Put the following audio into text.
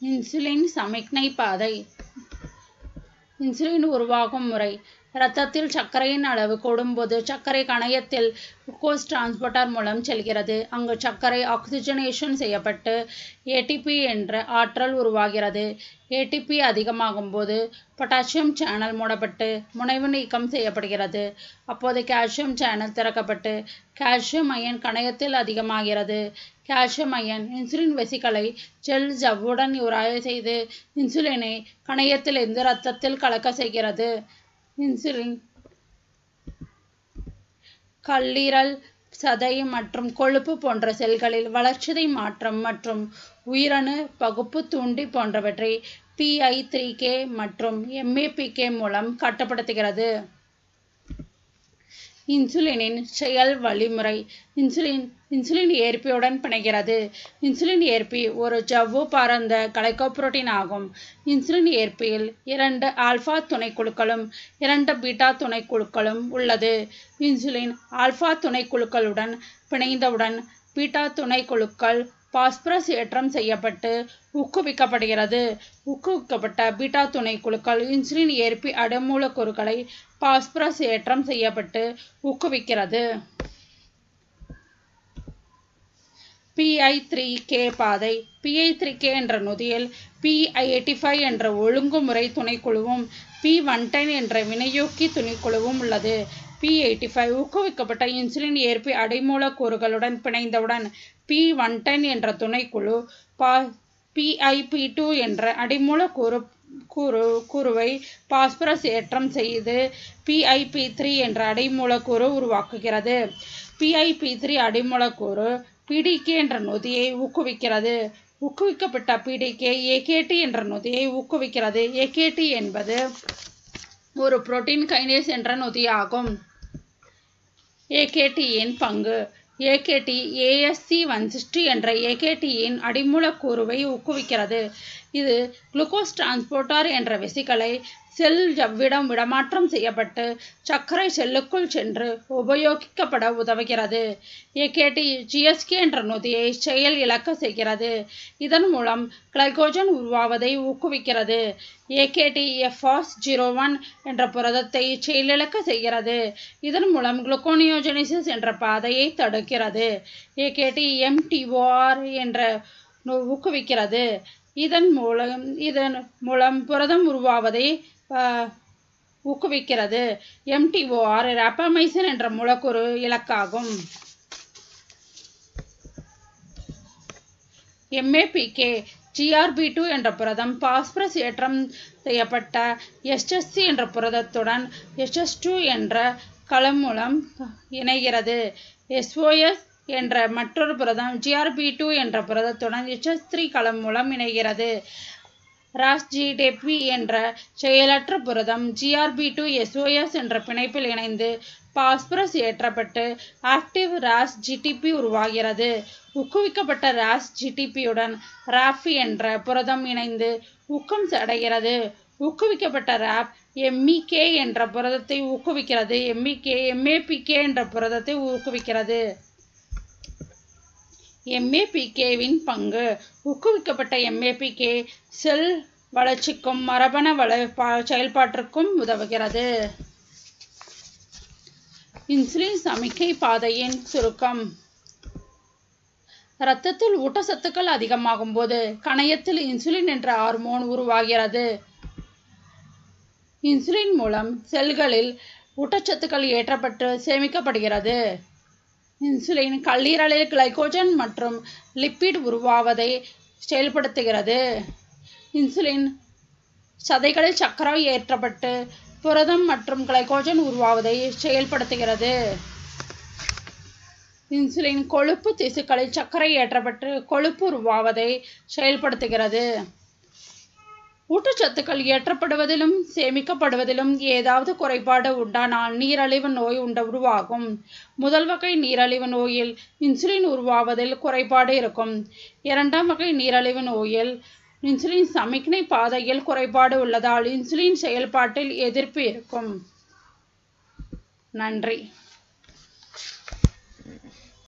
Insulin சமிக்ஞை பாதை. Insulin உருவாகும் முறை. இரத்தத்தில் சர்க்கரையின் அளவு கூடும்போது சர்க்கரை கணையத்தில் குளுக்கோஸ் டிரான்ஸ்போர்ட்டர் மூலம் செல்கிறது. அங்கு சர்க்கரை ஆக்சிஜனேஷன் செய்யப்பட்டு ஏடிபி என்ற ஆற்றல் உருவாகிறது. ஏடிபி அதிகமாகும் போது பொட்டாசியம் சேனல் மூடப்பட்டு முனைவு நீக்கம் செய்யப்படுகிறது. அப்போது கால்சியம் சேனல் திறக்கப்பட்டு கால்சியம் அயன் கணையத்தில் அதிகமாகிறது. கால்சியம் அயன் இன்சுலின் வெசிக்கலை செல் ஜவ்வுடன் உராய செய்து இன்சுலினை கணையத்திலிருந்து இரத்தத்தில் கலக்க செய்கிறது. இன்சுலின் கல்லீரல், சதை மற்றும் கொழுப்பு போன்ற செல்களில் வளர்சிதை மாற்றம் மற்றும் உயிரணு பகுப்பு தூண்டி போன்றவற்றை PI3K மற்றும் MAPK மூலம் கட்டுப்படுத்துகிறது. இன்சுலினின் செயல் வழிமுறை. இன்சுலின் ஏற்பியுடன் பிணைகிறது. இன்சுலின் ஏற்பி ஒரு ஜவ்வு பரந்த கிளைகோபுரோட்டீன் ஆகும். இன்சுலின் ஏற்பியில் 2 ஆல்பா துணைக்குழுக்களும் 2 பீட்டா துணைக்குழுக்களும் உள்ளது. இன்சுலின் ஆல்பா துணைக்குழுக்களுடன் பிணைந்தவுடன் பீட்டா துணைக்குழுக்கள் பாஸ்பரஸ் ஏற்றம் செய்யப்பட்டு ஊக்குவிக்கப்படுகிறது. ஊக்குவிக்கப்பட்ட பீட்டா துணைக்குழுக்கள் இன்சுலின் ஏற்பி அடைமூலக்கூறுகளை பாஸ்பரஸ் ஏற்றம் செய்யப்பட்டு ஊக்குவிக்கிறது. PI3K பாதை. PI3K என்ற நொதியில் P85 என்ற ஒழுங்குமுறை துணைக்குழுவும் P110 என்ற வினையூக்கி துணைக்குழுவும் உள்ளது. P85 ஊக்குவிக்கப்பட்ட இன்சுலின் ஏற்பி அடைமூலக்கூறுகளுடன் பிணைந்தவுடன் P110 என்ற துணைக்குழு PIP2 என்ற அடைமூலக்கூறுவை பாஸ்பரஸ் ஏற்றம் செய்து PIP3 என்ற அடைமூலக்கூறு உருவாக்குகிறது. PIP3 அடைமூலக்கூறு PDK என்ற நொதியை ஊக்குவிக்கிறது. ஊக்குவிக்கப்பட்ட PDK AKT என்ற நொதியை ஊக்குவிக்கிறது. AKT என்பது ஒரு புரோட்டீன் கைனேஸ் என்ற நொதியாகும். AKT-யின் பங்கு. AKT ASC160 என்ற AKT-யின் அடிமூலக்கூறுவை ஊக்குவிக்கிறது. இது குளுக்கோஸ் டிரான்ஸ்போர்ட்டர் என்ற வெசிக்கலை செல் ஜவ்விடம் இடமாற்றம் செய்யப்பட்டு சர்க்கரை செல்லுக்குள் சென்று உபயோகிக்கப்பட உதவுகிறது. AKT GSK என்ற நொதியை செயல் இழக்க செய்கிறது. இதன் மூலம் கிளைகோஜன் உருவாவதை ஊக்குவிக்கிறது. AKT FOS01 என்ற புரதத்தை செயலிழக்க செய்கிறது. இதன் மூலம் குளுக்கோனியோஜெனிசிஸ் என்ற பாதையை தடுக்கிறது. AKT mTOR என்ற ஊக்குவிக்கிறது. இதன் மூலம் புரதம் உருவாவதை ஊக்குவிக்கிறது. mTOR ராப்பமைசின் என்ற மூலக்கூறு இலக்காகும். MAPK GRB2 என்ற புரதம் பாஸ்பரஸ் ஏற்றம் செய்யப்பட்ட SSC என்ற புரதத்துடன் SS2 என்ற களம் மூலம் இணைகிறது. SOS என்ற மற்றொரு புரதம் GRB2 என்ற புரதத்துடன் HS3 களம் மூலம் இணைகிறது. RASGTP என்ற செயலற்ற புரதம் GRB2 SOS என்ற பிணைப்பில் இணைந்து பாஸ்பரஸ் ஏற்றப்பட்டு ஆக்டிவ் RASGTP உருவாகிறது. ஊக்குவிக்கப்பட்ட RASGTP-யுடன் RAF என்ற புரதம் இணைந்து ஊக்கம் அடைகிறது. ஊக்குவிக்கப்பட்ட RAF MEK என்ற புரதத்தை ஊக்குவிக்கிறது. MAPK என்ற புரதத்தை ஊக்குவிக்கிறது. MAPK-வின் பங்கு. ஊக்குவிக்கப்பட்ட MAPK செல் வளர்ச்சிக்கும் மரபணு செயல்பாட்டிற்கும் உதவுகிறது. இன்சுலின் சமிக்ஞை பாதையின் சுருக்கம். இரத்தத்தில் ஊட்டச்சத்துக்கள் அதிகமாகும் போது கணையத்தில் இன்சுலின் என்ற ஹார்மோன் உருவாகிறது. இன்சுலின் மூலம் செல்களில் ஊட்டச்சத்துக்கள் ஏற்றப்பட்டு சேமிக்கப்படுகிறது. இன்சுலின் கல்லீரலில் கிளைகோஜன் மற்றும் லிப்பிட் உருவாவதை செயல்படுத்துகிறது. இன்சுலின் சதைகளில் சர்க்கரை ஏற்றப்பட்டு புரதம் மற்றும் கிளைகோஜன் உருவாவதை செயல்படுத்துகிறது. இன்சுலின் கொழுப்பு திசுக்களில் சர்க்கரை ஏற்றப்பட்டு கொழுப்பு உருவாவதை செயல்படுத்துகிறது. ஊட்டச்சத்துக்கள் ஏற்றப்படுவதிலும் சேமிக்கப்படுவதிலும் ஏதாவது குறைபாடு உண்டானால் நீரழிவு நோய் உருவாகும். முதல் வகை நீரழிவு நோயில் இன்சுலின் உருவாவதில் குறைபாடு இருக்கும். இரண்டாம் வகை நீரழிவு நோயில் இன்சுலின் சமிக்ஞை பாதையில் குறைபாடு உள்ளதால் இன்சுலின் செயல்பாட்டில் எதிர்ப்பு இருக்கும். நன்றி.